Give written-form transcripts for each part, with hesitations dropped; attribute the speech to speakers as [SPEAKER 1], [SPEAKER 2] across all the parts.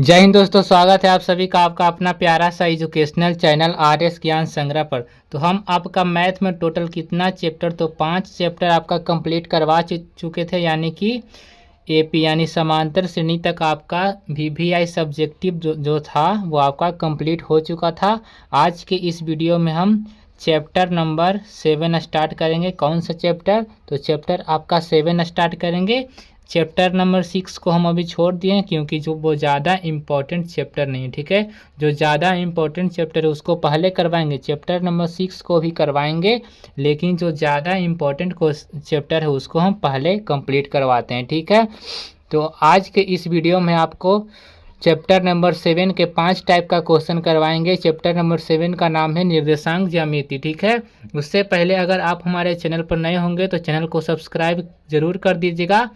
[SPEAKER 1] जय हिंद दोस्तों, स्वागत है आप सभी का आपका अपना प्यारा सा एजुकेशनल चैनल आरएस ज्ञान संग्रह पर। तो हम आपका मैथ में टोटल कितना चैप्टर, तो 5 चैप्टर आपका कंप्लीट करवा चुके थे, यानी कि एपी यानी समांतर श्रेणी तक आपका वीवीआई सब्जेक्टिव जो था वो आपका कंप्लीट हो चुका था। आज के इस वीडियो में हम चैप्टर नंबर 7 स्टार्ट करेंगे। कौन सा चैप्टर? तो चैप्टर आपका 7 स्टार्ट करेंगे। चैप्टर नंबर 6 को हम अभी छोड़ दिए हैं क्योंकि जो वो ज़्यादा इम्पोर्टेंट चैप्टर नहीं है, ठीक है। जो ज़्यादा इम्पोर्टेंट चैप्टर है उसको पहले करवाएंगे, चैप्टर नंबर 6 को भी करवाएंगे, लेकिन जो ज़्यादा इम्पोर्टेंट चैप्टर है उसको हम पहले कंप्लीट करवाते हैं, ठीक है। तो आज के इस वीडियो में आपको चैप्टर नंबर 7 के 5 टाइप का क्वेश्चन करवाएंगे। चैप्टर नंबर 7 का नाम है निर्देशांक ज्यामिति, ठीक है। उससे पहले अगर आप हमारे चैनल पर नए होंगे तो चैनल को सब्सक्राइब जरूर कर दीजिएगा।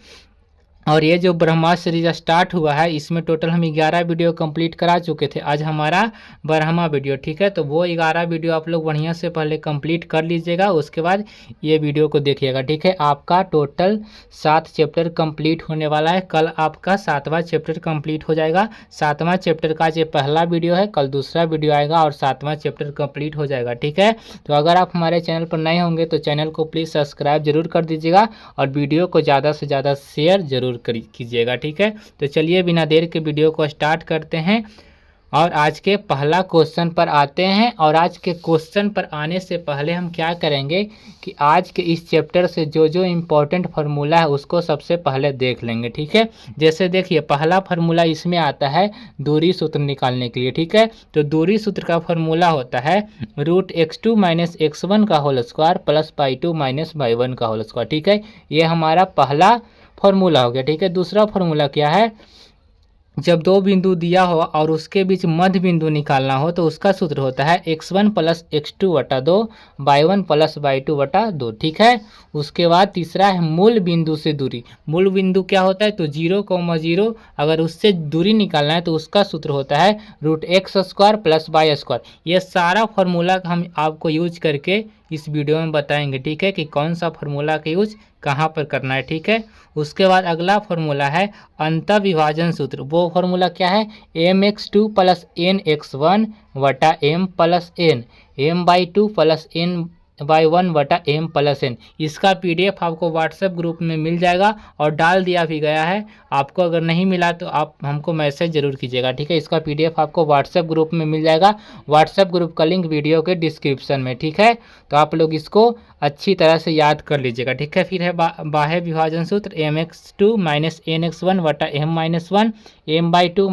[SPEAKER 1] और ये जो ब्रह्मास्त्र सीरीज स्टार्ट हुआ है इसमें टोटल हम 11 वीडियो कंप्लीट करा चुके थे। आज हमारा 12वां वीडियो, ठीक है। तो वो 11 वीडियो आप लोग बढ़िया से पहले कंप्लीट कर लीजिएगा, उसके बाद ये वीडियो को देखिएगा, ठीक है। आपका टोटल 7 चैप्टर कंप्लीट होने वाला है। कल आपका 7वां चैप्टर कंप्लीट हो जाएगा। 7वां चैप्टर का ये पहला वीडियो है, कल दूसरा वीडियो आएगा और 7वां चैप्टर कंप्लीट हो जाएगा, ठीक है। तो अगर आप हमारे चैनल पर नए होंगे तो चैनल को प्लीज़ सब्सक्राइब जरूर कर दीजिएगा और वीडियो को ज़्यादा से ज़्यादा शेयर जरूर कीजिएगा, ठीक है। तो चलिए बिना देर के वीडियो को स्टार्ट करते हैं और आज के पहला क्वेश्चन पर आते हैं। और आज के क्वेश्चन पर आने से पहले हम क्या करेंगे कि आज के इस चैप्टर से जो जो इम्पोर्टेंट फार्मूला है उसको सबसे पहले देख लेंगे, ठीक है। जैसे देखिए पहला फार्मूला इसमें आता है दूरी सूत्र निकालने के लिए, ठीक है। तो दूरी सूत्र का फार्मूला होता है √x2 - x1 का whole square plus y2 - y1 का होल स्क्वायर, ठीक है। ये हमारा पहला फॉर्मूला हो गया, ठीक है। दूसरा फॉर्मूला क्या है? जब दो बिंदु दिया हो और उसके बीच मध्य बिंदु निकालना हो तो उसका सूत्र होता है x1 + x2 / 2 y1 + y2 / 2, ठीक है। उसके बाद तीसरा है मूल बिंदु से दूरी। मूल बिंदु क्या होता है? तो 0,0, अगर उससे दूरी निकालना है तो उसका सूत्र होता है √x² + y²। ये सारा फार्मूला हम आपको यूज करके इस वीडियो में बताएंगे, ठीक है, कि कौन सा फार्मूला का यूज कहाँ पर करना है, ठीक है। उसके बाद अगला फार्मूला है अंतःविभाजन सूत्र। वो फार्मूला क्या है? mx2 + nx1 / m + n, m/2 + n/1 / m + n। इसका PDF आपको व्हाट्सएप ग्रुप में मिल जाएगा और डाल दिया भी गया है। आपको अगर नहीं मिला तो आप हमको मैसेज जरूर कीजिएगा, ठीक है। इसका PDF आपको व्हाट्सएप ग्रुप में मिल जाएगा। व्हाट्सएप ग्रुप का लिंक वीडियो के डिस्क्रिप्शन में, ठीक है। तो आप लोग इसको अच्छी तरह से याद कर लीजिएगा, ठीक है। फिर है बाह्य विभाजन सूत्र mx2 - nx1 / m-1, m/2 -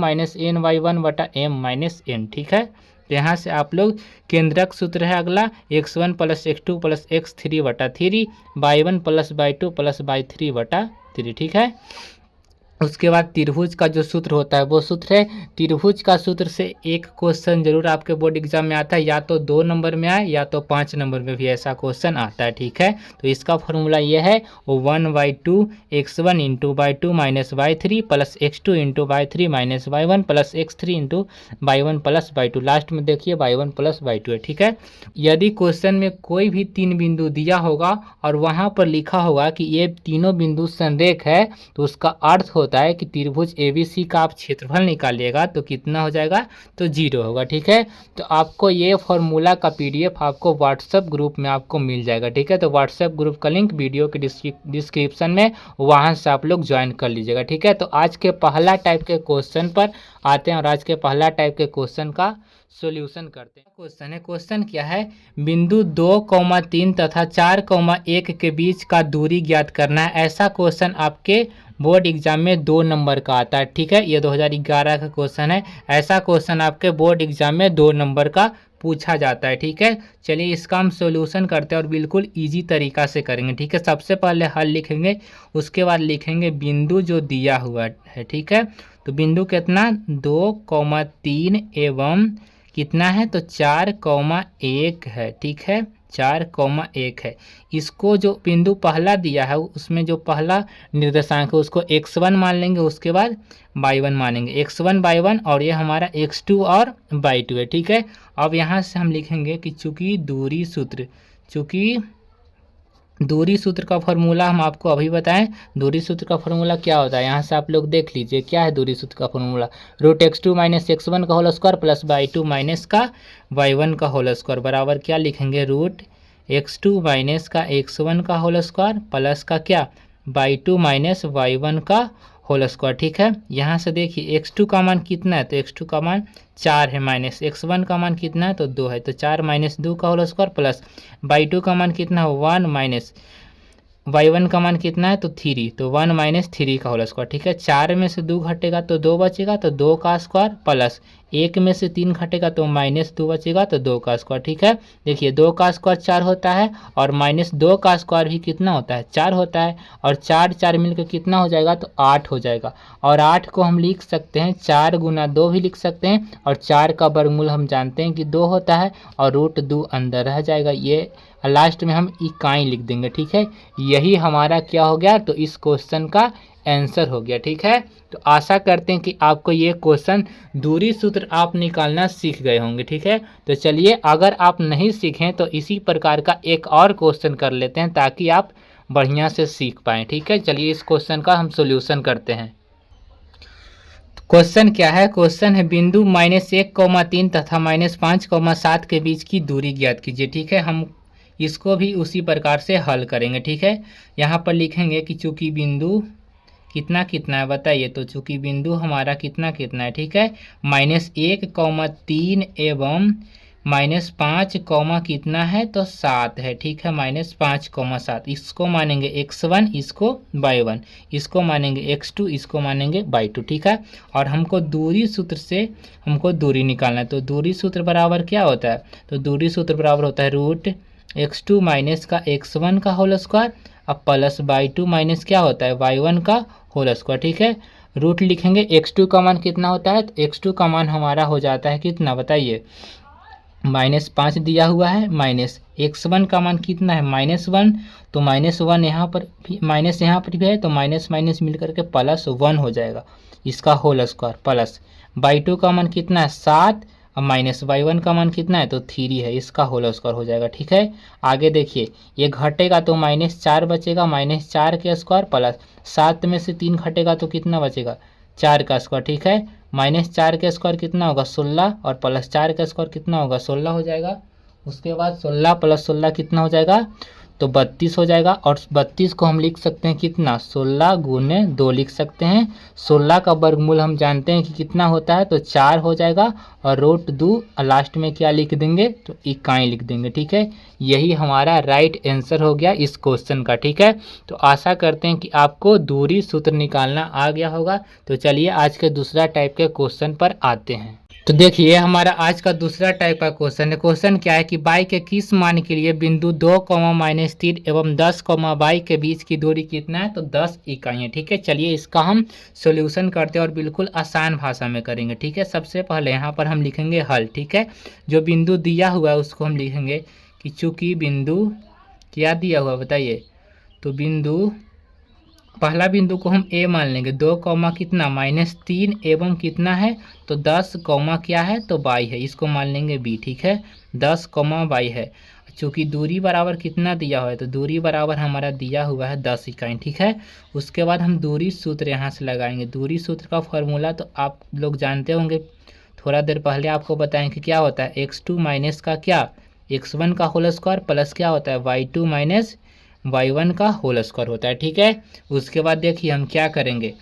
[SPEAKER 1] n/1 / m-n, ठीक है। तो यहाँ से आप लोग केंद्रक सूत्र है अगला x1 + x2 + x3 / 3, y1 + y2 + y3 / 3, ठीक है। उसके बाद त्रिभुज का जो सूत्र होता है वो सूत्र है, त्रिभुज का सूत्र से एक क्वेश्चन जरूर आपके बोर्ड एग्जाम में आता है, या तो 2 नंबर में आए या तो 5 नंबर में भी ऐसा क्वेश्चन आता है, ठीक है। तो इसका फॉर्मूला ये है 1/2 x1 × y2 - y3 + x2 × y3 - y1 + x3 × y1 + y2। Last में देखिए y1 + y2 है, ठीक है। यदि क्वेश्चन में कोई भी 3 बिंदु दिया होगा और वहाँ पर लिखा होगा कि ये तीनों बिंदु संरेख है तो उसका अर्थ होता है कि त्रिभुज ABC का आप क्षेत्रफल निकालिएगा तो कितना हो जाएगा? तो 0 होगा, ठीक है। तो आपको ये फॉर्मूला का PDF आपको व्हाट्सएप ग्रुप में आपको मिल जाएगा, ठीक है। तो व्हाट्सएप ग्रुप का लिंक वीडियो के डिस्क्रिप्शन में, वहाँ से आप लोग ज्वाइन कर लीजिएगा, ठीक है। तो आज के पहला टाइप के क्वेश्चन पर आते हैं और आज के पहला टाइप के क्वेश्चन का सॉल्यूशन करते हैं। क्वेश्चन क्या है? बिंदु 2,3 तथा 4,1 के बीच का दूरी ज्ञात करना है। ऐसा क्वेश्चन आपके बोर्ड एग्जाम में 2 नंबर का आता है, ठीक है। ये 2011 का क्वेश्चन है। ऐसा क्वेश्चन आपके बोर्ड एग्जाम में 2 नंबर का पूछा जाता है, ठीक है। चलिए इसका हम सॉल्यूशन करते हैं और बिल्कुल इजी तरीका से करेंगे, ठीक है। सबसे पहले हल लिखेंगे, उसके बाद लिखेंगे बिंदु जो दिया हुआ है, ठीक है। तो बिंदु कितना? 2,3 एवं कितना है? तो 4,1 है, ठीक है। 4,1 है। इसको जो बिंदु पहला दिया है उसमें जो पहला निर्देशांक है उसको x1 मान लेंगे, उसके बाद y1 मानेंगे, x1 y1, और ये हमारा x2 और y2 है, ठीक है। अब यहाँ से हम लिखेंगे कि चूंकि दूरी सूत्र, चूंकि दूरी सूत्र का फॉर्मूला हम आपको अभी बताएं। दूरी सूत्र का फॉर्मूला क्या होता है, यहाँ से आप लोग देख लीजिए क्या है दूरी सूत्र का फॉर्मूला। √x2 - x1 का whole square plus y2 minus का y1 का होल स्क्वायर बराबर क्या लिखेंगे, √x2 माइनस का x1 का होल स्क्वायर प्लस का क्या y2 माइनस y1 का होल स्क्वायर। ठीक है, यहाँ से देखिए x2 का मान कितना है, तो x2 का मान 4 है, माइनस x1 का मान कितना है, तो 2 है, तो 4 - 2 का होल स्क्वायर प्लस y2 का मान कितना है 1 माइनस y1 का मान कितना है, तो 3, तो 1 - 3 का होल स्क्वायर। ठीक है, 4 में से 2 घटेगा तो 2 बचेगा, तो 2 का स्क्वायर प्लस 1 में से 3 घटेगा तो -2 बचेगा, तो 2 का स्क्वायर। ठीक है, देखिए 2 का स्क्वायर 4 होता है और -2 का स्क्वायर भी कितना होता है, 4 होता है, और 4 4 मिलकर कितना हो जाएगा, तो 8 हो जाएगा। और 8 को हम लिख सकते हैं 4 गुना 2 भी लिख सकते हैं, और 4 का वर्गमूल हम जानते हैं कि 2 होता है, और √2 अंदर रह जाएगा, ये लास्ट में हम इकाई लिख देंगे। ठीक है, यही हमारा क्या हो गया, तो इस क्वेश्चन का आंसर हो गया। ठीक है, तो आशा करते हैं कि आपको ये क्वेश्चन दूरी सूत्र आप निकालना सीख गए होंगे। ठीक है, तो चलिए अगर आप नहीं सीखें तो इसी प्रकार का एक और क्वेश्चन कर लेते हैं ताकि आप बढ़िया से सीख पाएँ। ठीक है, चलिए इस क्वेश्चन का हम सोल्यूशन करते हैं। क्वेश्चन क्या है, क्वेश्चन है बिंदु -1,3 तथा -5,7 के बीच की दूरी ज्ञात कीजिए। ठीक है, हम इसको भी उसी प्रकार से हल करेंगे। ठीक है, यहाँ पर लिखेंगे कि चूंकि बिंदु कितना कितना है बताइए, तो चूंकि बिंदु हमारा कितना कितना है, ठीक है, -1,3 एवं -5, कितना है, तो 7 है। ठीक है, -5,7 इसको मानेंगे x1, इसको y1, इसको मानेंगे x2, इसको मानेंगे y2। ठीक है, और हमको दूरी सूत्र से हमको दूरी निकालना है, तो दूरी सूत्र बराबर क्या होता है, तो दूरी सूत्र बराबर होता है √x2 माइनस का x1 का होल स्क्वायर अब प्लस y2 माइनस क्या होता है y1 का होल स्क्वायर। ठीक है, रूट लिखेंगे, x2 का मान कितना होता है, तो x2 का मान हमारा हो जाता है कितना बताइए, -5 दिया हुआ है, माइनस x1 का मान कितना है -1, तो -1 यहाँ पर भी माइनस, यहाँ पर भी है, तो माइनस माइनस मिल करके +1 हो जाएगा, इसका होल स्क्वायर प्लस y2 का मान कितना है 7, और माइनस y1 का मान कितना है, तो 3 है, इसका होल स्क्वायर हो जाएगा। ठीक है, आगे देखिए ये घटेगा तो -4 बचेगा, -4 के स्क्वायर प्लस 7 में से 3 घटेगा तो कितना बचेगा 4 का स्क्वायर। ठीक है, -4 का स्क्वायर कितना होगा 16, और +4 का स्क्वायर कितना होगा 16 हो जाएगा। उसके बाद 16 + 16 कितना हो जाएगा, तो 32 हो जाएगा, और 32 को हम लिख सकते हैं कितना 16 गुने 2 लिख सकते हैं। 16 का वर्गमूल हम जानते हैं कि कितना होता है, तो 4 हो जाएगा, और √2 लास्ट में क्या लिख देंगे, तो इकाई लिख देंगे। ठीक है, यही हमारा राइट आंसर हो गया इस क्वेश्चन का। ठीक है, तो आशा करते हैं कि आपको दूरी सूत्र निकालना आ गया होगा। तो चलिए आज के दूसरा टाइप के क्वेश्चन पर आते हैं। तो देखिए हमारा आज का दूसरा टाइप का क्वेश्चन है। क्वेश्चन क्या है कि y के किस मान के लिए बिंदु 2, -3 एवं 10, y के बीच की दूरी कितना है, तो 10 इकाई है। ठीक है, चलिए इसका हम सॉल्यूशन करते हैं और बिल्कुल आसान भाषा में करेंगे। ठीक है, सबसे पहले यहाँ पर हम लिखेंगे हल। ठीक है, जो बिंदु दिया हुआ है उसको हम लिखेंगे कि चूँकि बिंदु क्या दिया हुआ बताइए, तो बिंदु पहला बिंदु को हम ए मान लेंगे, 2, कितना -3 एवं कितना है, तो 10, क्या है, तो y है, इसको मान लेंगे बी। ठीक है, 10, y है। चूँकि दूरी बराबर कितना दिया हुआ है, तो दूरी बराबर हमारा दिया हुआ है 10 इकाई। ठीक है, उसके बाद हम दूरी सूत्र यहाँ से लगाएंगे। दूरी सूत्र का फॉर्मूला तो आप लोग जानते होंगे, थोड़ा देर पहले आपको बताएं कि क्या होता है, x2 माइनस का क्या x1 का होल स्क्वायर प्लस क्या होता है y2 माइनस y1 का होल स्क्वायर होता है। ठीक है, उसके बाद देखिए हम क्या करेंगे,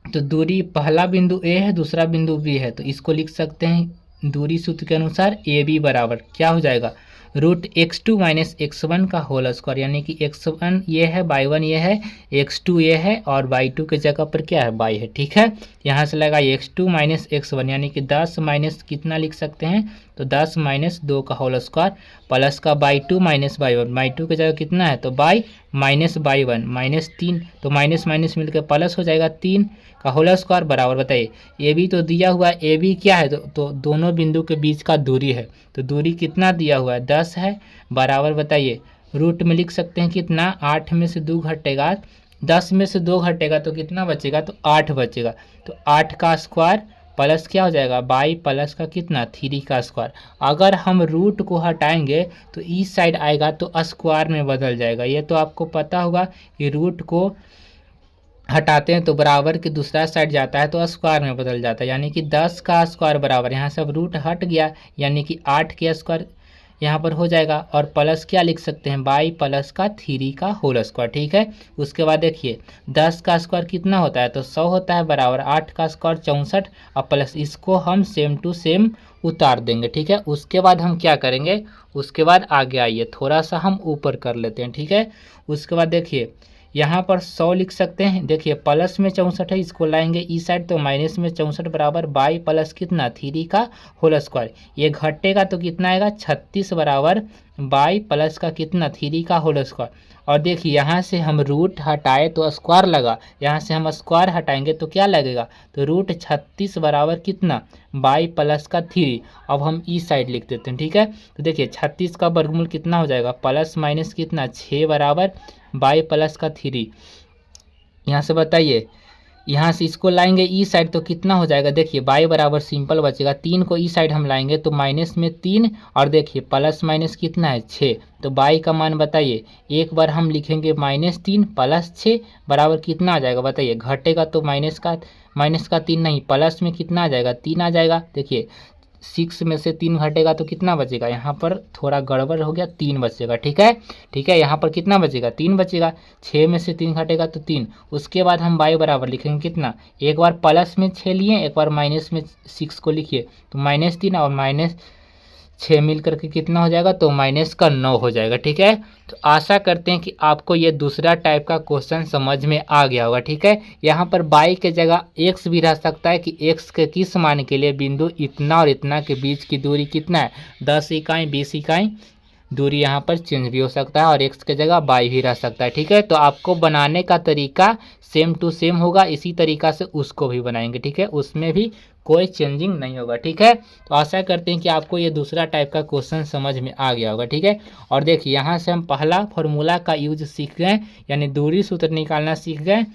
[SPEAKER 1] तो दूरी पहला बिंदु ए है, दूसरा बिंदु बी है, तो इसको लिख सकते हैं दूरी सूत्र के अनुसार ए बी बराबर क्या हो जाएगा, √x2 - x1 का होल स्क्वायर, यानी कि x1 ये है, y1 ये है, x2 ये है, और y2 के जगह पर क्या है y है। ठीक है, यहाँ से लगाइए x2 - x1, यानी कि 10 माइनस कितना लिख सकते हैं, तो 10 - 2 का होल स्क्वायर प्लस का y2 - y1, y2 की जगह कितना है, तो y माइनस y1 -3, तो माइनस माइनस मिलकर प्लस हो जाएगा 3 का होल स्क्वायर बराबर बताइए ए बी तो दिया हुआ है, ए बी क्या है, तो दोनों बिंदु के बीच का दूरी है, तो दूरी कितना दिया हुआ है 10 है, बराबर बताइए रूट में लिख सकते हैं कितना, 8 में से 2 घटेगा, 10 में से 2 घटेगा तो कितना बचेगा, तो 8 बचेगा, तो 8 का स्क्वायर प्लस क्या हो जाएगा बाई प्लस का कितना 3 का स्क्वायर। अगर हम रूट को हटाएंगे तो इस साइड आएगा तो स्क्वायर में बदल जाएगा। ये तो आपको पता होगा कि रूट को हटाते हैं तो बराबर के दूसरा साइड जाता है तो स्क्वायर में बदल जाता है, यानी कि 10 का स्क्वायर बराबर, यहाँ से अब रूट हट गया यानी कि 8 के स्क्वायर यहाँ पर हो जाएगा। और प्लस क्या लिख सकते हैं बाई प्लस का 3 का होल स्क्वायर। ठीक है, उसके बाद देखिए 10 का स्क्वायर कितना होता है तो 100 होता है, बराबर 8 का स्क्वायर 64 और प्लस इसको हम सेम टू सेम उतार देंगे। ठीक है, उसके बाद हम क्या करेंगे, उसके बाद आगे आइए थोड़ा सा हम ऊपर कर लेते हैं। ठीक है, उसके बाद देखिए यहाँ पर 100 लिख सकते हैं। देखिए प्लस में 64 है, इसको लाएंगे इस साइड तो माइनस में 64 बराबर बाई प्लस कितना 3 का होल स्क्वायर। ये घटेगा तो कितना आएगा 36 बराबर बाई प्लस का कितना 3 का होल स्क्वायर। और देखिए यहाँ से हम रूट हटाए तो स्क्वायर लगा, यहाँ से हम स्क्वायर हटाएंगे तो क्या लगेगा तो रूट 36 बराबर कितना बाई प्लस का 3। अब हम इस साइड लिख देते हैं। ठीक है, तो देखिए 36 का वर्गमूल कितना हो जाएगा प्लस माइनस कितना 6 बराबर बाई प्लस का 3। यहाँ से बताइए यहाँ से इसको लाएंगे ई साइड तो कितना हो जाएगा, देखिए बाई बराबर सिंपल बचेगा 3 को ई साइड हम लाएंगे तो माइनस में 3 और देखिए प्लस माइनस कितना है 6, तो बाई का मान बताइए। एक बार हम लिखेंगे -3 प्लस 6 बराबर कितना आ जाएगा बताइए, घटेगा तो माइनस का 3 नहीं, प्लस में कितना आ जाएगा 3 आ जाएगा। देखिए 6 में से 3 घटेगा तो कितना बचेगा, यहाँ पर थोड़ा गड़बड़ हो गया 3 बचेगा। ठीक है, ठीक है, यहाँ पर कितना बचेगा 3 बचेगा, 6 में से 3 घटेगा तो 3। उसके बाद हम बाई बराबर लिखेंगे कितना, एक बार प्लस में 6 लिए एक बार माइनस में 6 को लिखिए तो -3 और -6 मिल करके कितना हो जाएगा तो -9 हो जाएगा। ठीक है, तो आशा करते हैं कि आपको ये दूसरा टाइप का क्वेश्चन समझ में आ गया होगा। ठीक है, यहाँ पर बाई के जगह x भी रह सकता है कि x के किस मान के लिए बिंदु इतना और इतना के बीच की दूरी कितना है 10 इकाई 20 इकाई दूरी यहाँ पर चेंज भी हो सकता है और x के जगह बाई भी रह सकता है। ठीक है, तो आपको बनाने का तरीका सेम टू सेम होगा, इसी तरीका से उसको भी बनाएंगे। ठीक है, उसमें भी कोई चेंजिंग नहीं होगा। ठीक है, तो आशा करते हैं कि आपको ये दूसरा टाइप का क्वेश्चन समझ में आ गया होगा। ठीक है, और देखिए यहाँ से हम पहला फॉर्मूला का यूज सीख गए, यानी दूरी सूत्र निकालना सीख गए।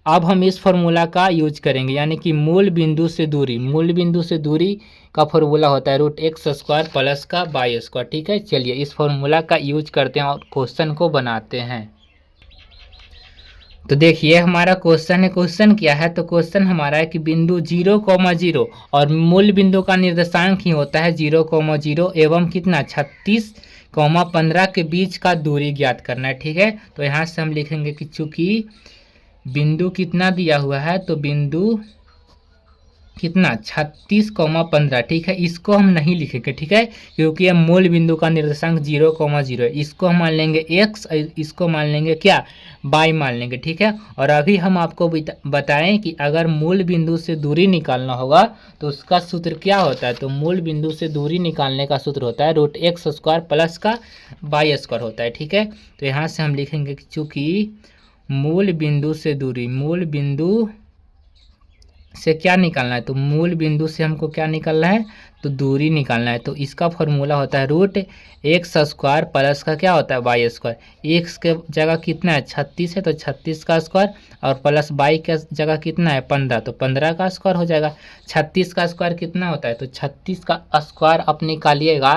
[SPEAKER 1] अब हम इस फॉर्मूला का यूज करेंगे, यानी कि मूल बिंदु से दूरी का फॉर्मूला होता है √x² प्लस का बाई स्क्वायर। ठीक है, चलिए इस फॉर्मूला का यूज करते हैं और क्वेश्चन को बनाते हैं। तो देखिए हमारा क्वेश्चन है, क्वेश्चन क्या है तो क्वेश्चन हमारा है कि बिंदु 0,0 और मूल बिंदु का निर्देशांक ही होता है 0,0 एवं कितना 36,15 के बीच का दूरी ज्ञात करना है। ठीक है, तो यहाँ से हम लिखेंगे कि चूंकि बिंदु कितना दिया हुआ है तो बिंदु कितना 36,15। ठीक है, इसको हम नहीं लिखेंगे। ठीक है, क्योंकि ये मूल बिंदु का निर्देशांक 0,0 है, इसको हम मान लेंगे x, इसको मान लेंगे क्या बाई मान लेंगे। ठीक है, और अभी हम आपको बताएं कि अगर मूल बिंदु से दूरी निकालना होगा तो उसका सूत्र क्या होता है, तो मूल बिंदु से दूरी निकालने का सूत्र होता है √x² प्लस का बाई स्क्वायर होता है। ठीक है, तो यहाँ से हम लिखेंगे कि चूँकि मूल बिंदु से दूरी, मूल बिंदु से क्या निकालना है तो मूल बिंदु से हमको क्या निकालना है तो दूरी निकालना है, तो इसका फॉर्मूला होता है √x² प्लस का क्या होता है बाई स्क्वायर। x के जगह कितना है 36 है तो 36 का स्क्वायर और प्लस बाई के जगह कितना है 15 तो 15 का स्क्वायर हो जाएगा। 36 का स्क्वायर कितना होता है तो 36 का स्क्वायर आप निकालिएगा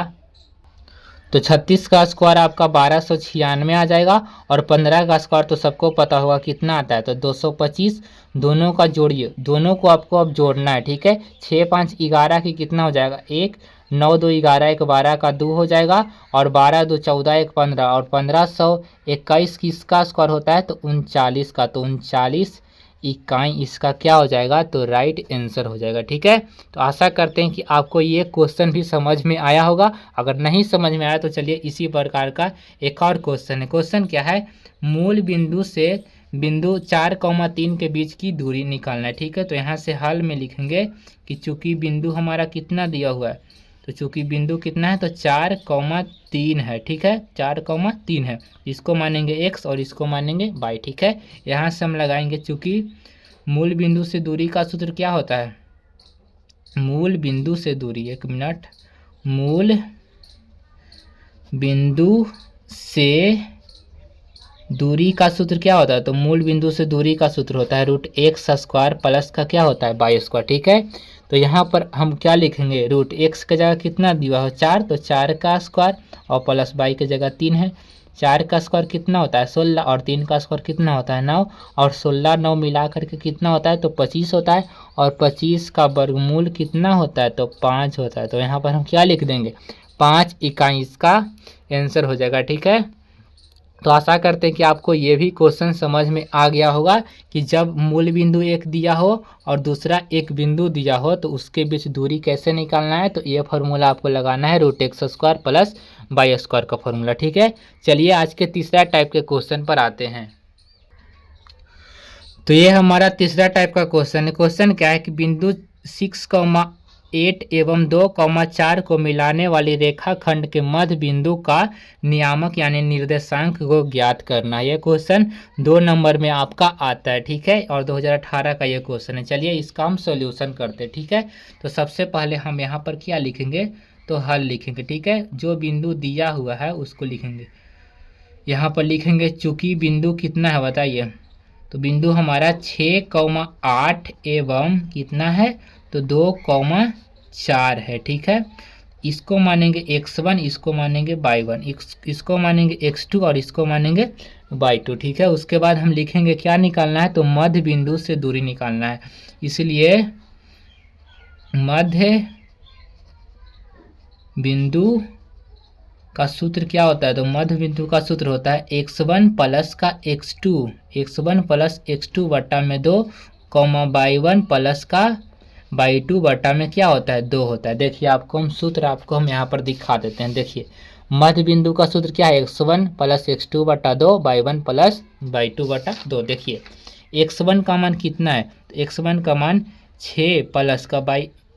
[SPEAKER 1] तो 36 का स्क्वायर आपका 1296 आ जाएगा और 15 का स्क्वायर तो सबको पता होगा कितना आता है तो 225। दोनों का जोड़िए, दोनों को आपको अब जोड़ना है। ठीक है, 6 5 11 की कितना हो जाएगा 1, 9 2 11 1 12 का 2 हो जाएगा और 12 2 14 1 15 और 1521 किसका स्क्वायर होता है तो 39 का, तो 39 इकाई इसका क्या हो जाएगा तो राइट आंसर हो जाएगा। ठीक है, तो आशा करते हैं कि आपको ये क्वेश्चन भी समझ में आया होगा। अगर नहीं समझ में आया तो चलिए इसी प्रकार का एक और क्वेश्चन है। क्वेश्चन क्या है, मूल बिंदु से बिंदु 4,3 के बीच की दूरी निकालना है। ठीक है, तो यहाँ से हल में लिखेंगे कि चूंकि बिंदु हमारा कितना दिया हुआ है तो चूंकि बिंदु कितना है तो 4,3 है। ठीक है, 4,3 है, इसको मानेंगे x और इसको मानेंगे y। ठीक है, यहाँ से हम लगाएंगे चूंकि मूल बिंदु से दूरी का सूत्र क्या होता है, मूल बिंदु से दूरी, एक मिनट, मूल बिंदु से दूरी का सूत्र क्या होता है तो मूल बिंदु से दूरी का सूत्र होता है √x² प्लस का क्या होता है बाई स्क्वायर। ठीक है, तो यहाँ पर हम क्या लिखेंगे, रूट एक्स की जगह कितना दिया हो 4, तो 4 का स्क्वायर और प्लस वाई की जगह 3 है। 4 का स्क्वायर कितना होता है 16 और 3 का स्क्वायर कितना होता है 9 और 16 9 मिला करके कितना होता है तो 25 होता है और 25 का वर्गमूल कितना होता है तो 5 होता है। तो यहाँ पर हम क्या लिख देंगे 5 इकाई इसका आंसर हो जाएगा। ठीक है, तो आशा करते हैं कि आपको ये भी क्वेश्चन समझ में आ गया होगा कि जब मूल बिंदु एक दिया हो और दूसरा एक बिंदु दिया हो तो उसके बीच दूरी कैसे निकालना है। तो ये फार्मूला आपको लगाना है root x square plus y square का फार्मूला। ठीक है, चलिए आज के तीसरा टाइप के क्वेश्चन पर आते हैं। तो ये हमारा तीसरा टाइप का क्वेश्चन है। क्वेश्चन क्या है कि बिंदु 6,8 एवं 2,4 को मिलाने वाली रेखाखंड के मध्य बिंदु का नियामक यानी निर्देशांक को ज्ञात करना। यह क्वेश्चन 2 नंबर में आपका आता है। ठीक है, और 2018 का ये क्वेश्चन है। चलिए इसका हम सॉल्यूशन करते हैं। ठीक है, तो सबसे पहले हम यहाँ पर क्या लिखेंगे तो हल लिखेंगे। ठीक है, जो बिंदु दिया हुआ है उसको लिखेंगे। यहाँ पर लिखेंगे चूंकि बिंदु कितना है बताइए, तो बिंदु हमारा 6,8 एवं कितना है तो 2,4 है। ठीक है, इसको मानेंगे x1, इसको मानेंगे y1, इसको मानेंगे x2 और इसको मानेंगे y2। ठीक है, उसके बाद हम लिखेंगे क्या निकालना है तो मध्य बिंदु से दूरी निकालना है। इसलिए मध्य बिंदु का सूत्र क्या होता है तो मध्य बिंदु का सूत्र होता है x1 प्लस का x2, x1 प्लस x2 बटा में 2 y1 प्लस का y2 बटा में क्या होता है 2 होता है। देखिए आपको हम सूत्र आपको हम यहाँ पर दिखा देते हैं। देखिए मध्य बिंदु का सूत्र क्या है x1 प्लस x2 बटा 2 y1 प्लस y2 बटा 2। देखिए x1 का मान कितना है तो x1 का मान 6 प्लस का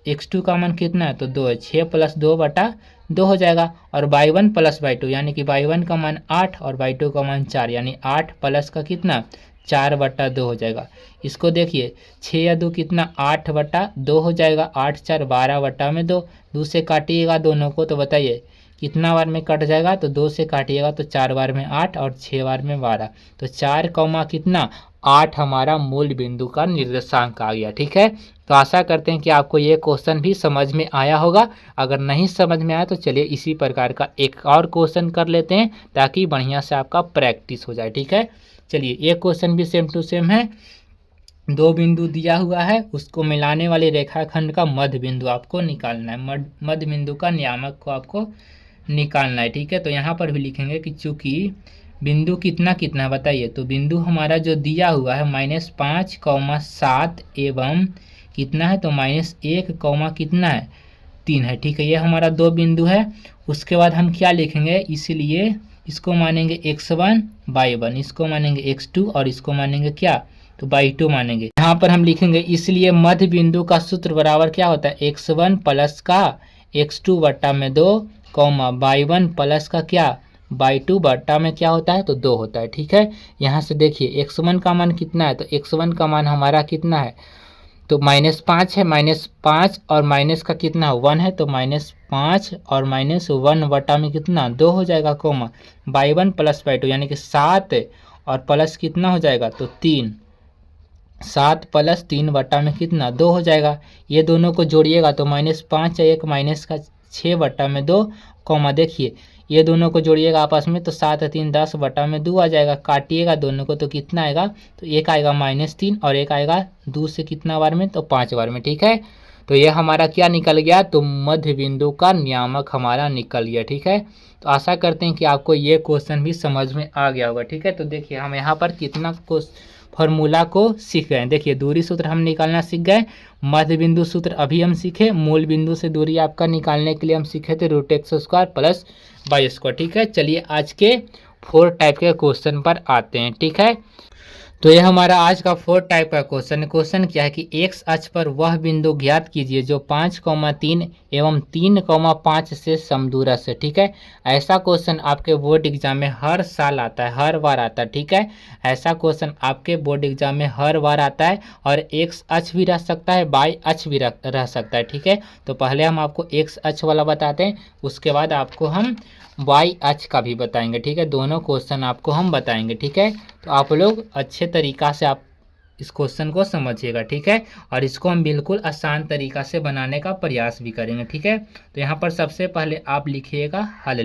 [SPEAKER 1] x2 का मान कितना है तो 2 है, 6 प्लस 2 बटा 2 हो जाएगा। और y1 प्लस y2 यानी कि y1 का मान 8 और y2 का मान 4 यानी 8 प्लस का कितना 4 बटा 2 हो जाएगा। इसको देखिए 6 या 2 कितना 8 बटा 2 हो जाएगा, 8 4 12 बटा में 2 से काटिएगा दोनों को तो बताइए कितना बार में कट जाएगा तो 2 से काटिएगा तो 4 बार में 8 और 6 बार में 12, तो 4 कौमा कितना 8 हमारा मूल बिंदु का निर्देशांक आ गया। ठीक है, तो आशा करते हैं कि आपको ये क्वेश्चन भी समझ में आया होगा। अगर नहीं समझ में आया तो चलिए इसी प्रकार का एक और क्वेश्चन कर लेते हैं ताकि बढ़िया से आपका प्रैक्टिस हो जाए। ठीक है, चलिए ये क्वेश्चन भी सेम टू सेम है। 2 बिंदु दिया हुआ है, उसको मिलाने वाले रेखाखंड का मध्य बिंदु आपको निकालना है। मध्य बिंदु का नियामक को आपको निकालना है। ठीक है, तो यहाँ पर भी लिखेंगे कि चूंकि बिंदु कितना कितना बताइए, तो बिंदु हमारा जो दिया हुआ है -5,7 एवं कितना है तो -1, कितना है 3 है। ठीक है, ये हमारा 2 बिंदु है। उसके बाद हम क्या लिखेंगे, इसलिए इसको मानेंगे x1 y1, इसको मानेंगे x2 और इसको मानेंगे क्या तो y2 मानेंगे। यहाँ पर हम लिखेंगे इसलिए मध्य बिंदु का सूत्र बराबर क्या होता है x1 प्लस का x2 बट्टा में 2 y1 प्लस का क्या y2 बट्टा में क्या होता है तो 2 होता है। ठीक है, यहाँ से देखिए x1 का मान कितना है तो x1 का मान हमारा कितना है तो -5 है, -5 और माइनस का कितना 1 है तो -5 और -1 बटा में कितना 2 हो जाएगा, y1 प्लस y2 यानी कि 7 और प्लस कितना हो जाएगा तो 3, 7 प्लस 3 बटा में कितना 2 हो जाएगा। ये दोनों को जोड़िएगा तो -5 है 1 माइनस का 6 बटा में 2, देखिए ये दोनों को जोड़िएगा आपस में तो 7 3 10 बटा में 2 आ जाएगा। काटिएगा दोनों को तो कितना आएगा तो एक आएगा -3 और एक आएगा 2 से कितना बार में तो 5 बार में। ठीक है, तो ये हमारा क्या निकल गया तो मध्य बिंदु का नियामक हमारा निकल गया। ठीक है, तो आशा करते हैं कि आपको ये क्वेश्चन भी समझ में आ गया होगा। ठीक है, तो देखिए हम यहाँ पर कितना फॉर्मूला को सीख गए। देखिए दूरी सूत्र हम निकालना सीख गए, मध्य बिंदु सूत्र अभी हम सीखे, मूल बिंदु से दूरी आपका निकालने के लिए हम सीखे थे √x² प्लस y²। ठीक है, चलिए आज के 4 टाइप के क्वेश्चन पर आते हैं। ठीक है, तो ये हमारा आज का 4 टाइप का क्वेश्चन क्या है कि x अक्ष पर वह बिंदु ज्ञात कीजिए जो 5,3 एवं 3,5 से समदूरस्थ है। ठीक है, ऐसा क्वेश्चन आपके बोर्ड एग्जाम में हर साल आता है, हर बार आता है। ठीक है, ऐसा क्वेश्चन आपके बोर्ड एग्जाम में हर बार आता है और x अक्ष भी रह सकता है, y अक्ष भी रह सकता है। ठीक है, तो पहले हम आपको x अक्ष वाला बताते हैं, उसके बाद आपको हम y अक्ष का भी बताएंगे। ठीक है, दोनों क्वेश्चन आपको हम बताएंगे। ठीक है, तो आप लोग अच्छे तरीक़ा से आप इस क्वेश्चन को समझिएगा, ठीक है। और इसको हम बिल्कुल आसान तरीका से बनाने का प्रयास भी करेंगे, ठीक है। तो यहाँ पर सबसे पहले आप लिखिएगा हल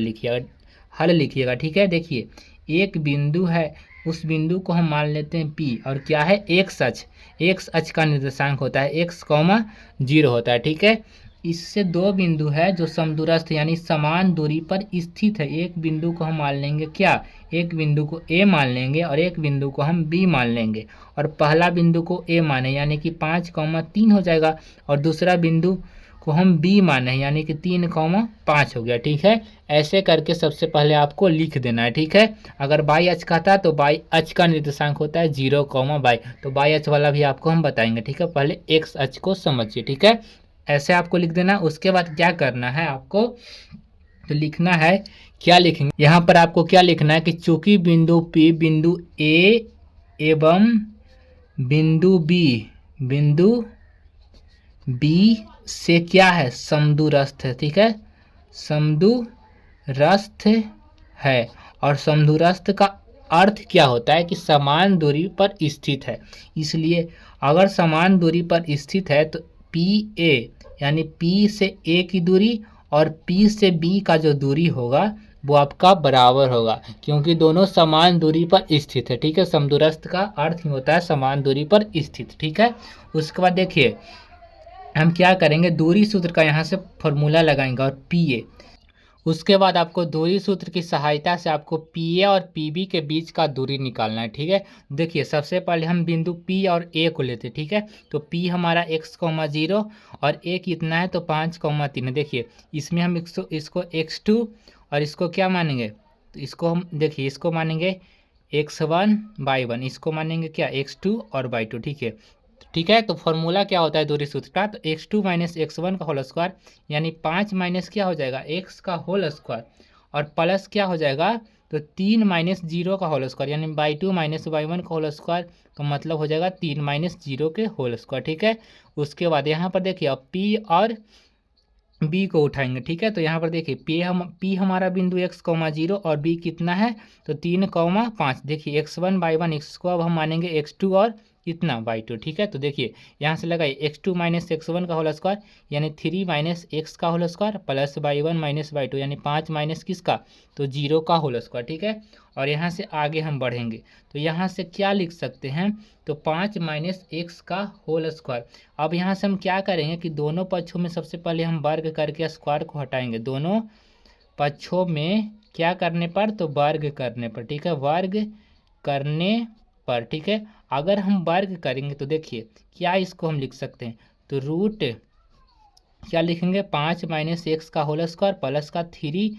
[SPEAKER 1] लिखिएगा, ठीक है। देखिए एक बिंदु है, उस बिंदु को हम मान लेते हैं P, और क्या है एक्स अक्ष का निर्देशांक होता है x, 0 होता है, ठीक है। इससे दो बिंदु है जो समदूरस्थ यानी समान दूरी पर स्थित है। एक बिंदु को हम मान लेंगे क्या, एक बिंदु को A मान लेंगे और एक बिंदु को हम B मान लेंगे, और पहला बिंदु को A माने यानी कि 5,3 हो जाएगा, और दूसरा बिंदु को हम B माने यानी कि 3,5 हो गया, ठीक है। ऐसे करके सबसे पहले आपको लिख देना है, ठीक है। अगर बाई अक्ष का था तो बाई अक्ष का निर्देशांक होता है 0, बाई, तो बाई अक्ष वाला भी आपको हम बताएंगे, ठीक है। पहले एक्स अक्ष को समझिए, ठीक है। ऐसे आपको लिख देना। उसके बाद क्या करना है आपको, तो लिखना है, क्या लिखेंगे यहाँ पर आपको क्या लिखना है कि चूंकि बिंदु P बिंदु A एवं बिंदु B से क्या है, समदूरस्थ है, ठीक है, समदूरस्थ है। और समदूरस्थ का अर्थ क्या होता है कि समान दूरी पर स्थित है। इसलिए अगर समान दूरी पर स्थित है तो PA यानी P से A की दूरी और P से B का जो दूरी होगा वो आपका बराबर होगा, क्योंकि दोनों समान दूरी पर स्थित है, ठीक है। समदूरस्थ का अर्थ ही होता है समान दूरी पर स्थित, ठीक है। उसके बाद देखिए हम क्या करेंगे, दूरी सूत्र का यहाँ से फॉर्मूला लगाएंगे और PA, उसके बाद आपको दूरी सूत्र की सहायता से आपको PA और PB के बीच का दूरी निकालना है, ठीक है। देखिए सबसे पहले हम बिंदु P और A को लेते हैं, ठीक है। तो P हमारा x, 0 और A कितना है तो 5,3 है। देखिए इसमें हम इसको x2 और इसको क्या मानेंगे, तो इसको हम देखिए इसको मानेंगे x1 y1, इसको मानेंगे क्या x2 और y2, ठीक है। ठीक है, तो फॉर्मूला क्या होता है दूरी सूत्र का, तो x2 माइनस x1 का होल स्क्वायर यानी 5 माइनस क्या हो जाएगा x का होल स्क्वायर, और प्लस क्या हो जाएगा तो 3 माइनस 0 का होल स्क्वायर यानी y2 माइनस y1 का होल स्क्वायर का मतलब हो जाएगा 3 माइनस 0 के होल स्क्वायर, ठीक है। उसके बाद यहाँ पर देखिए अब P और B को उठाएंगे, ठीक है। तो यहाँ पर देखिए P हमारा बिंदु x, 0 और B कितना है तो 3,5। देखिए x1 y1, इसको अब हम मानेंगे x2 और कितना y2, ठीक है। तो देखिए यहाँ से लगाइए x2 माइनस x1 का होल स्क्वायर यानी 3 माइनस x का whole square plus y1 minus y2 यानी 5 माइनस किसका तो 0 का होल स्क्वायर, ठीक है। और यहाँ से आगे हम बढ़ेंगे तो यहाँ से क्या लिख सकते हैं तो 5 माइनस x का होल स्क्वायर। अब यहाँ से हम क्या करेंगे कि दोनों पक्षों में सबसे पहले हम वर्ग करके स्क्वायर को हटाएंगे, दोनों पक्षों में क्या करने पर तो वर्ग करने पर, ठीक है, वर्ग करने पर, ठीक है। अगर हम वर्ग करेंगे तो देखिए क्या इसको हम लिख सकते हैं तो रूट क्या लिखेंगे 5 माइनस x का होल स्क्वायर प्लस का 3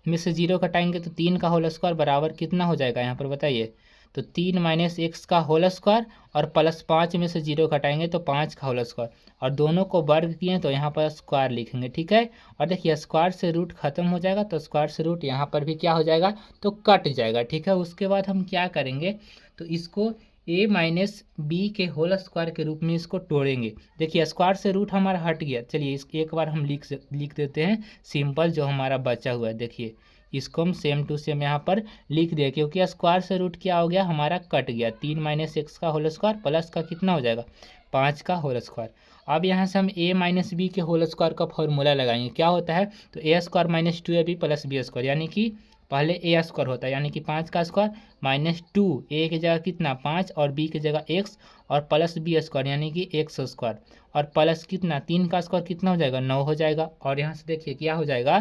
[SPEAKER 1] में से 0 घटाएंगे तो 3 का होल स्क्वायर बराबर कितना हो जाएगा यहाँ पर बताइए, तो 3 माइनस x का होल स्क्वायर और प्लस 5 में से 0 घटाएंगे तो 5 का होल स्क्वायर, और दोनों को वर्ग किए तो यहाँ पर स्क्वायर लिखेंगे, ठीक है। और देखिए स्क्वायर से रूट खत्म हो जाएगा तो स्क्वायर से रूट यहाँ पर भी क्या हो जाएगा तो कट जाएगा, ठीक है। उसके बाद हम क्या करेंगे तो इसको a माइनस बी के होल स्क्वायर के रूप में इसको तोड़ेंगे। देखिए स्क्वायर से रूट हमारा हट गया, चलिए इस एक बार हम लिख देते हैं सिंपल जो हमारा बचा हुआ है। देखिए इसको हम सेम टू सेम यहाँ पर लिख दिया, क्योंकि स्क्वायर से रूट क्या हो गया हमारा कट गया, 3 माइनस एक्स का होल स्क्वायर प्लस का कितना हो जाएगा 5 का होल स्क्वायर। अब यहाँ से हम a माइनस बी के होल स्क्वायर का फॉर्मूला लगाएंगे, क्या होता है तो A square minus 2ab plus B square, यानी कि पहले ए स्क्वायर होता है यानी कि 5 का स्क्वायर माइनस 2, ए की जगह कितना 5 और बी की जगह x और प्लस बी स्क्वायर यानी कि x स्क्वायर, और प्लस कितना 3 का स्क्वायर कितना हो जाएगा 9 हो जाएगा। और यहाँ से देखिए क्या हो जाएगा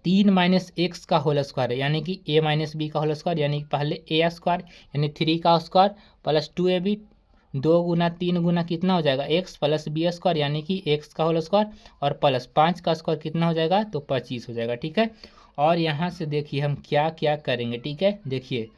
[SPEAKER 1] 3 माइनस एक्स का होल स्क्वायर है यानी कि a माइनस बी का होल स्क्वायर यानी कि पहले ए स्क्वायर यानी 3 का स्क्वायर प्लस 2ab 2 गुना 3 गुना कितना हो जाएगा x प्लस बी स्क्वायर यानी कि x का होल स्क्वायर और प्लस 5 का स्क्वायर कितना हो जाएगा तो 25 हो जाएगा, ठीक है। और यहाँ से देखिए हम क्या क्या करेंगे, ठीक है। देखिए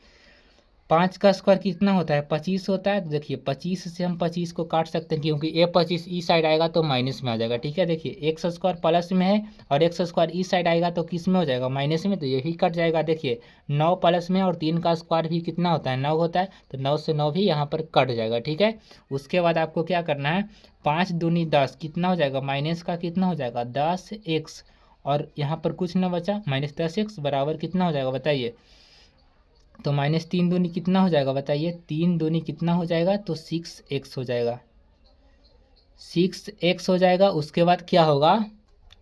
[SPEAKER 1] 5 का स्क्वायर कितना होता है 25 होता है, तो देखिए 25 से हम 25 को काट सकते हैं क्योंकि ए 25 ई साइड आएगा तो माइनस में आ जाएगा, ठीक है। देखिए एक्स स्क्वायर प्लस में है और एक्स स्क्वायर ई साइड आएगा तो किस में हो जाएगा माइनस में, तो यही कट जाएगा। देखिए 9 प्लस में और 3 का स्क्वायर भी कितना होता है 9 होता है, तो 9 से 9 भी यहाँ पर कट जाएगा, ठीक है। उसके बाद आपको क्या करना है 5 दूनी 10 कितना हो जाएगा माइनस का कितना हो जाएगा 10x, और यहाँ पर कुछ ना बचा माइनस 10x बराबर कितना हो जाएगा बताइए तो माइनस 3 दूनी कितना हो जाएगा बताइए, 3 दूनी कितना हो जाएगा, तो 6x हो जाएगा, 6x हो जाएगा। उसके बाद क्या होगा,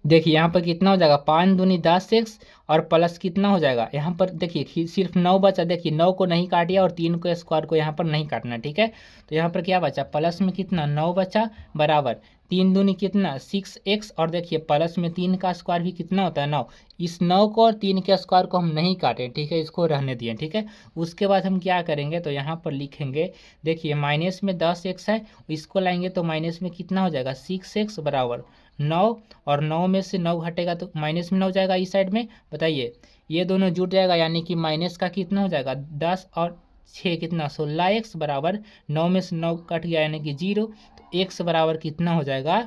[SPEAKER 1] देखिए यहाँ पर कितना हो जाएगा, 5 दूनी 10x और प्लस कितना हो जाएगा, यहाँ पर देखिए सिर्फ 9 बचा, देखिए 9 को नहीं काटिया और 3 को स्क्वायर को यहाँ पर नहीं काटना, ठीक है। तो यहाँ पर क्या बचा, प्लस में कितना 9 बचा, बराबर 3 दूनी कितना 6x, और देखिए प्लस में 3 का स्क्वायर भी कितना होता है 9। इस 9 को और 3 के स्क्वायर को हम नहीं काटें, ठीक है, इसको रहने दिए, ठीक है। उसके बाद हम क्या करेंगे, तो यहाँ पर लिखेंगे, देखिए माइनस में 10x है, इसको लाएंगे तो माइनस में कितना हो जाएगा 6x बराबर 9, और 9 में से 9 घटेगा तो माइनस में 9 जाएगा इस साइड में, बताइए ये दोनों जुट जाएगा, यानी कि माइनस का कितना हो जाएगा 10 और 6 कितना 16x बराबर 9 में से 9 कट गया यानी कि 0। तो x बराबर कितना हो जाएगा,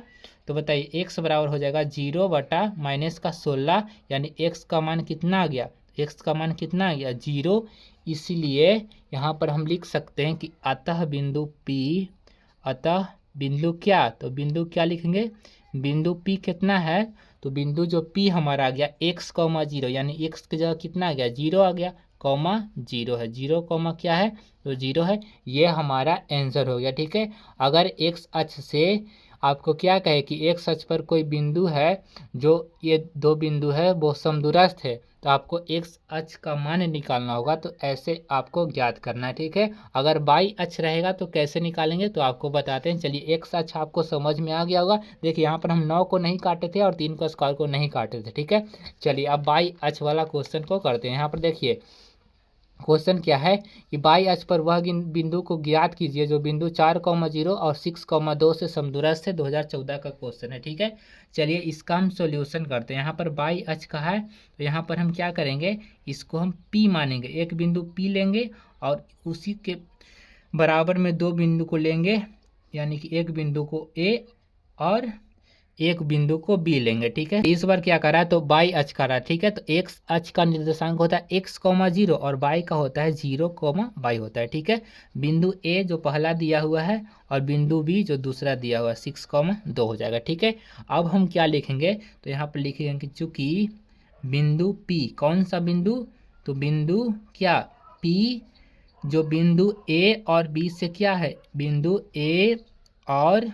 [SPEAKER 1] तो बताइए x बराबर हो जाएगा 0 बटा माइनस का 16, यानी x का मान कितना आ गया, x का मान कितना आ गया 0। इसलिए यहाँ पर हम लिख सकते हैं कि अतः बिंदु P, अतः बिंदु क्या, तो बिंदु क्या लिखेंगे, बिंदु P कितना है, तो बिंदु जो P हमारा आ गया x, 0, यानी x की जगह कितना आ गया 0 आ गया, कॉमा 0 है, 0 कॉमा क्या है, तो 0 है। ये हमारा आंसर हो गया, ठीक है। अगर x अक्ष से आपको क्या कहे कि x अक्ष पर कोई बिंदु है, जो ये दो बिंदु है वो समदूरस्थ है, तो आपको x अक्ष का मान निकालना होगा, तो ऐसे आपको ज्ञात करना है, ठीक है। अगर y अक्ष रहेगा तो कैसे निकालेंगे, तो आपको बताते हैं, चलिए x अक्ष आपको समझ में आ गया होगा। देखिए यहाँ पर हम 9 को नहीं काटे थे और 3 को स्क्वायर को नहीं काटे थे, ठीक है। चलिए अब y अक्ष वाला क्वेश्चन को करते हैं। यहाँ पर देखिए क्वेश्चन क्या है कि y अक्ष पर वह बिंदु को ज्ञात कीजिए जो बिंदु 4,0 और 6,2 से समदूरस्थ है। 2014 का क्वेश्चन है, ठीक है। चलिए इसका हम सॉल्यूशन करते हैं। यहाँ पर y अक्ष का है, तो यहाँ पर हम क्या करेंगे, इसको हम P मानेंगे, एक बिंदु P लेंगे और उसी के बराबर में दो बिंदु को लेंगे, यानी कि एक बिंदु को A और एक बिंदु को बी लेंगे, ठीक है। इस बार क्या करा है, तो बाई अक्ष करा है, ठीक है। तो एक्स अक्ष का निर्देशांक होता है x,0 और बाई का होता है 0,y होता है, ठीक है। बिंदु ए जो पहला दिया हुआ है और बिंदु बी जो दूसरा दिया हुआ है 6,2 हो जाएगा, ठीक है। अब हम क्या लिखेंगे, तो यहाँ पर लिखेंगे कि चूंकि बिंदु P, कौन सा बिंदु, तो बिंदु क्या P जो बिंदु ए और बी से क्या है, बिंदु ए और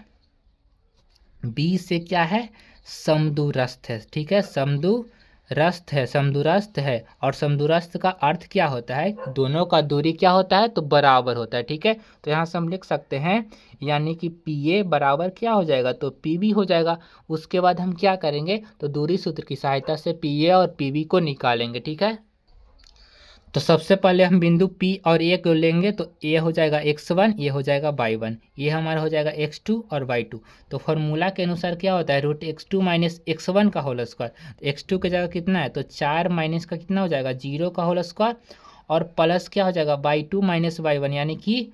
[SPEAKER 1] बी से क्या है, समदूरस्थ है, ठीक है, समदूरस्थ है, समदूरस्थ है। और समदूरस्थ का अर्थ क्या होता है, दोनों का दूरी क्या होता है, तो बराबर होता है, ठीक है। तो यहाँ से हम लिख सकते हैं, यानी कि पी ए बराबर क्या हो जाएगा, तो पी बी हो जाएगा। उसके बाद हम क्या करेंगे, तो दूरी सूत्र की सहायता से पी ए और पी बी को निकालेंगे, ठीक है। तो सबसे पहले हम बिंदु P और A को लेंगे, तो A हो जाएगा x1, ये हो जाएगा y1, ये हमारा हो जाएगा x2 और y2। तो फॉर्मूला के अनुसार क्या होता है, √x2 माइनस x1 का होल स्क्वायर। तो x2 की जगह कितना है, तो 4 माइनस का कितना हो जाएगा 0 का होल स्क्वायर, और प्लस क्या हो जाएगा y2 माइनस y1, यानी कि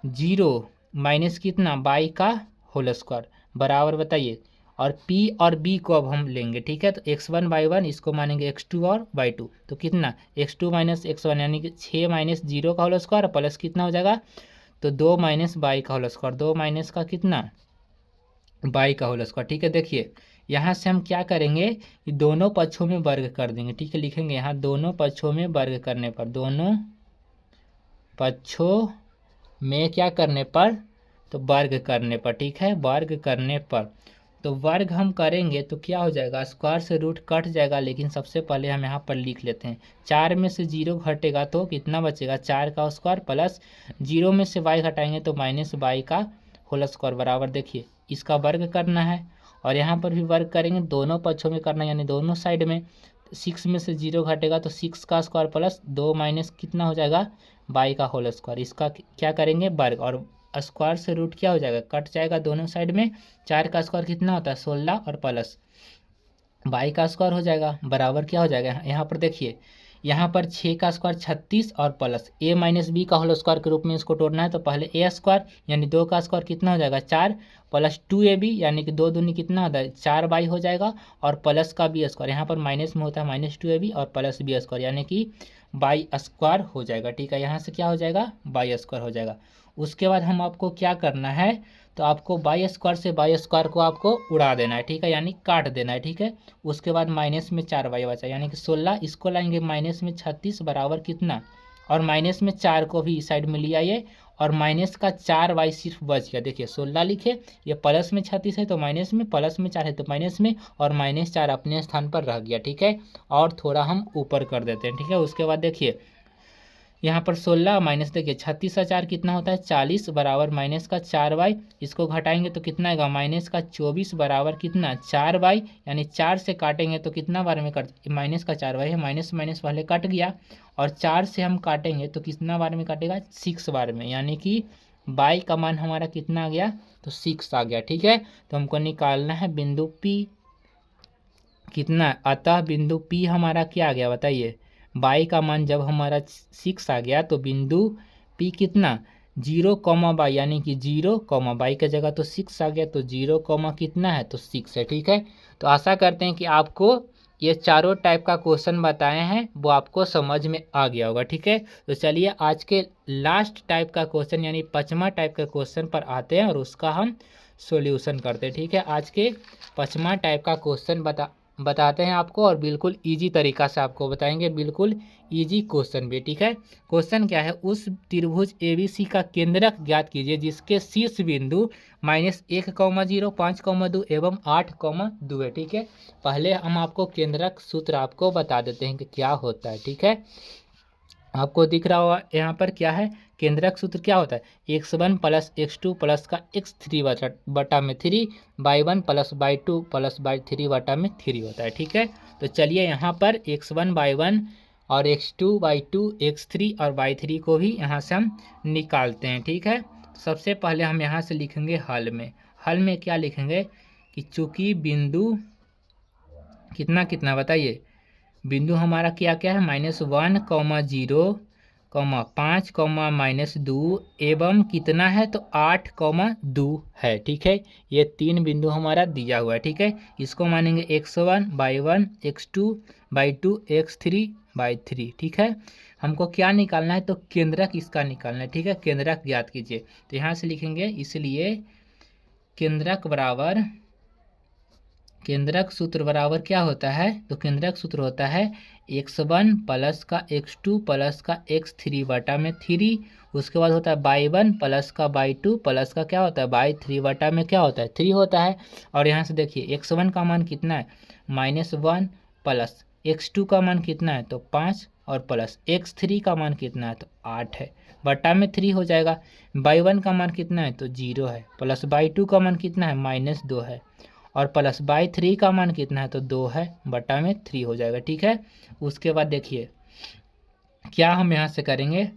[SPEAKER 1] 0 माइनस कितना y का होल स्क्वायर बराबर, बताइए। और P और B को अब हम लेंगे, ठीक है। तो x1 y1 इसको मानेंगे x2 और y2, तो कितना x2 माइनस x1 यानी कि 6 माइनस 0 का होल स्क्वायर प्लस कितना हो जाएगा, तो 2 माइनस y का होल स्क्वायर, 2 माइनस का कितना y का होल स्क्वायर, ठीक है। देखिए यहाँ से हम क्या करेंगे कि दोनों पक्षों में वर्ग कर देंगे, ठीक है। लिखेंगे यहाँ दोनों पक्षों में वर्ग करने पर, दोनों पक्षों में क्या करने पर, तो वर्ग करने पर, ठीक है, वर्ग करने पर। तो वर्ग हम करेंगे तो क्या हो जाएगा, स्क्वायर से रूट कट जाएगा, लेकिन सबसे पहले हम यहाँ पर लिख लेते हैं 4 में से 0 घटेगा तो कितना बचेगा, 4 का स्क्वायर प्लस 0 में से y घटाएंगे तो माइनस y का होल स्क्वायर बराबर, देखिए इसका वर्ग करना है और यहाँ पर भी वर्ग करेंगे, दोनों पक्षों में करना है, यानी दोनों साइड में। 6 में से 0 घटेगा तो 6 का स्क्वायर प्लस 2 माइनस कितना हो जाएगा y का होल स्क्वायर, इसका क्या करेंगे वर्ग, और स्क्वायर से रूट क्या हो जाएगा, कट जाएगा दोनों साइड में। 4 का स्क्वायर कितना होता है 16 और प्लस y का स्क्वायर हो जाएगा बराबर क्या हो जाएगा, यहाँ पर देखिए यहाँ पर 6 का स्क्वायर 36 और प्लस a माइनस बी का होल स्क्वायर के रूप में इसको तोड़ना है, तो पहले a स्क्वायर यानी 2 का स्क्वायर कितना हो जाएगा 4 प्लस 2ab यानी कि 2 दूनी कितना होता है 4y हो जाएगा, और प्लस का b स्क्वायर, यहाँ पर माइनस में होता है माइनस 2ab और प्लस b स्क्वायर यानी कि y स्क्वायर हो जाएगा, ठीक है। यहाँ से क्या हो जाएगा y स्क्वायर हो जाएगा। उसके बाद हम आपको क्या करना है, तो आपको y स्क्वायर से y स्क्वायर को आपको उड़ा देना है, ठीक है, यानी काट देना है, ठीक है। उसके बाद माइनस में 4y बचा यानी कि 16, इसको लाएंगे माइनस में 36 बराबर कितना और माइनस में 4 को भी इस साइड में लिया ये, और माइनस का 4y सिर्फ बच गया। देखिए 16 लिखे, ये प्लस में 36 है तो माइनस में, प्लस में 4 है तो माइनस में, और -4 अपने स्थान पर रह गया। ठीक है, और थोड़ा हम ऊपर कर देते हैं। ठीक है, उसके बाद देखिए यहाँ पर 16 माइनस, देखिए 36 का 4 कितना होता है 40 बराबर माइनस का 4y, इसको घटाएंगे तो कितना आएगा माइनस का 24 बराबर कितना 4y, यानी 4 से काटेंगे तो कितना बार में कट, माइनस का 4y है, माइनस माइनस पहले कट गया, और 4 से हम काटेंगे तो कितना बार में काटेगा 6 बार में, यानी कि y का मान हमारा कितना आ गया तो 6 आ गया। ठीक है, तो हमको निकालना है बिंदु P कितना, अतः बिंदु P हमारा क्या आ गया बताइए, y का मान जब हमारा 6 आ गया तो बिंदु P कितना 0, यानी कि 0, y की जगह तो 6 आ गया तो 0, कितना है तो 6 है। ठीक है, तो आशा करते हैं कि आपको ये चारों टाइप का क्वेश्चन बताए हैं वो आपको समझ में आ गया होगा। ठीक है, तो चलिए आज के लास्ट टाइप का क्वेश्चन यानी 5वां टाइप का क्वेश्चन पर आते हैं और उसका हम सॉल्यूशन करते हैं। ठीक है, आज के 5वां टाइप का क्वेश्चन बताते हैं आपको, और बिल्कुल इजी तरीका से आपको बताएंगे, बिल्कुल इजी क्वेश्चन भी। ठीक है, क्वेश्चन क्या है, उस त्रिभुज ABC का केंद्रक ज्ञात कीजिए जिसके शीर्ष बिंदु -1, 0, 5, 2 एवं 8, 2 है। ठीक है, पहले हम आपको केंद्रक सूत्र आपको बता देते हैं कि क्या होता है। ठीक है, आपको दिख रहा होगा यहाँ पर क्या है, केंद्रक सूत्र क्या होता है x1 प्लस x2 प्लस का x3 बटा में 3 y1 plus y2 plus y3 बटा में 3 होता है। ठीक है, तो चलिए यहाँ पर x1 y1 और x2 y2 x3 और y3 को भी यहाँ से हम निकालते हैं। ठीक है, सबसे पहले हम यहाँ से लिखेंगे हल में क्या लिखेंगे कि चूँकि बिंदु कितना कितना बताइए, बिंदु हमारा क्या क्या है -1, 0, 5, -2 एवं कितना है तो 8, 2 है। ठीक है, ये 3 बिंदु हमारा दिया हुआ है। ठीक है, इसको मानेंगे x1 y1 x2 y2 x3 y3। ठीक है, हमको क्या निकालना है तो केंद्रक इसका निकालना है। ठीक है, केंद्रक ज्ञात कीजिए, तो यहाँ से लिखेंगे, इसलिए केंद्रक सूत्र बराबर क्या होता है तो केंद्रक सूत्र होता है x1 प्लस का x2 प्लस का x3 बटा में 3, उसके बाद होता है y1 प्लस का y2 प्लस का क्या होता है y3 बटा में क्या होता है 3 होता है। और यहाँ से देखिए x1 का मान कितना है -1 प्लस x2 का मान कितना है तो 5 और प्लस x3 का मान कितना है तो 8 है, बटा में 3 हो जाएगा। y1 का मान कितना है तो 0 है, प्लस y2 का मान कितना है -2 है, और प्लस y3 का मान कितना है तो 2 है, बटा में 3 हो जाएगा। ठीक है, उसके बाद देखिए क्या हम यहाँ से करेंगे,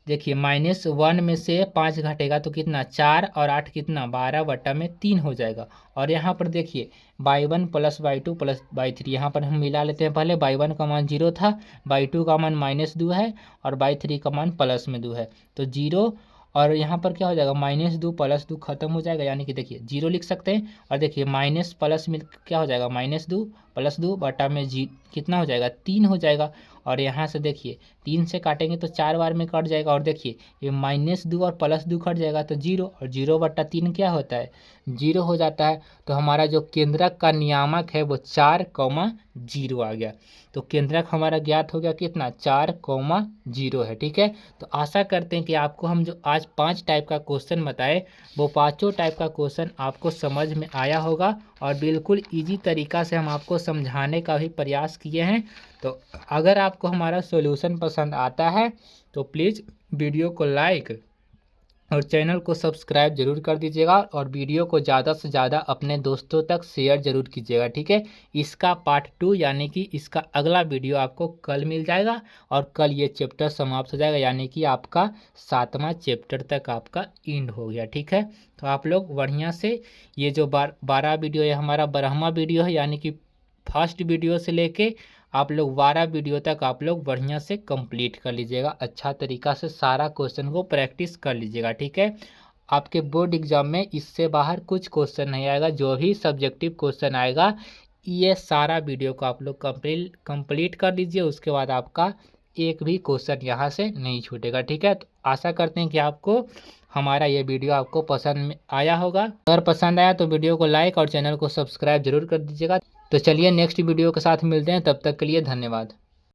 [SPEAKER 1] देखिए -1 में से 5 घटेगा तो कितना 4 और 8 कितना 12 बटा में 3 हो जाएगा। और यहाँ पर देखिए y1 plus y2 plus y3, यहाँ पर हम मिला लेते हैं। पहले y1 का मान 0 था, y2 का मान -2 है और y3 का मान +2 है, तो 0 और यहाँ पर क्या हो जाएगा -2 +2 खत्म हो जाएगा, यानी कि देखिए 0 लिख सकते हैं। और देखिए माइनस प्लस में क्या हो जाएगा -2 +2 बटा में कितना हो जाएगा 3 हो जाएगा। और यहाँ से देखिए 3 से काटेंगे तो 4 बार में कट जाएगा, और देखिए ये -2 और +2 कट जाएगा तो 0, और 0 बटा 3 क्या होता है 0 हो जाता है। तो हमारा जो केंद्रक का नियामक है वो 4, 0 आ गया। तो केंद्रक हमारा ज्ञात हो गया कितना 4, 0 है। ठीक है, तो आशा करते हैं कि आपको हम जो आज 5 टाइप का क्वेश्चन बताए वो पाँचों टाइप का क्वेश्चन आपको समझ में आया होगा, और बिल्कुल ईजी तरीका से हम आपको समझाने का भी प्रयास किए हैं। तो अगर आपको हमारा सॉल्यूशन पसंद आता है तो प्लीज़ वीडियो को लाइक और चैनल को सब्सक्राइब जरूर कर दीजिएगा, और वीडियो को ज़्यादा से ज़्यादा अपने दोस्तों तक शेयर जरूर कीजिएगा। ठीक है, इसका पार्ट 2 यानी कि इसका अगला वीडियो आपको कल मिल जाएगा, और कल ये चैप्टर समाप्त हो जाएगा, यानी कि आपका 7वां चैप्टर तक आपका एंड हो गया। ठीक है, तो आप लोग बढ़िया से ये जो 12 वीडियो है हमारा 12वां वीडियो है, यानी कि फर्स्ट वीडियो से लेके आप लोग 12 वीडियो तक आप लोग बढ़िया से कंप्लीट कर लीजिएगा, अच्छा तरीका से सारा क्वेश्चन को प्रैक्टिस कर लीजिएगा। ठीक है, आपके बोर्ड एग्जाम में इससे बाहर कुछ क्वेश्चन नहीं आएगा, जो भी सब्जेक्टिव क्वेश्चन आएगा ये सारा वीडियो को आप लोग कंप्लीट कर लीजिए, उसके बाद आपका एक भी क्वेश्चन यहाँ से नहीं छूटेगा। ठीक है, तो आशा करते हैं कि आपको हमारा ये वीडियो आपको पसंद आया होगा। अगर पसंद आया तो वीडियो को लाइक और चैनल को सब्सक्राइब जरूर कर दीजिएगा। तो चलिए नेक्स्ट वीडियो के साथ मिलते हैं, तब तक के लिए धन्यवाद।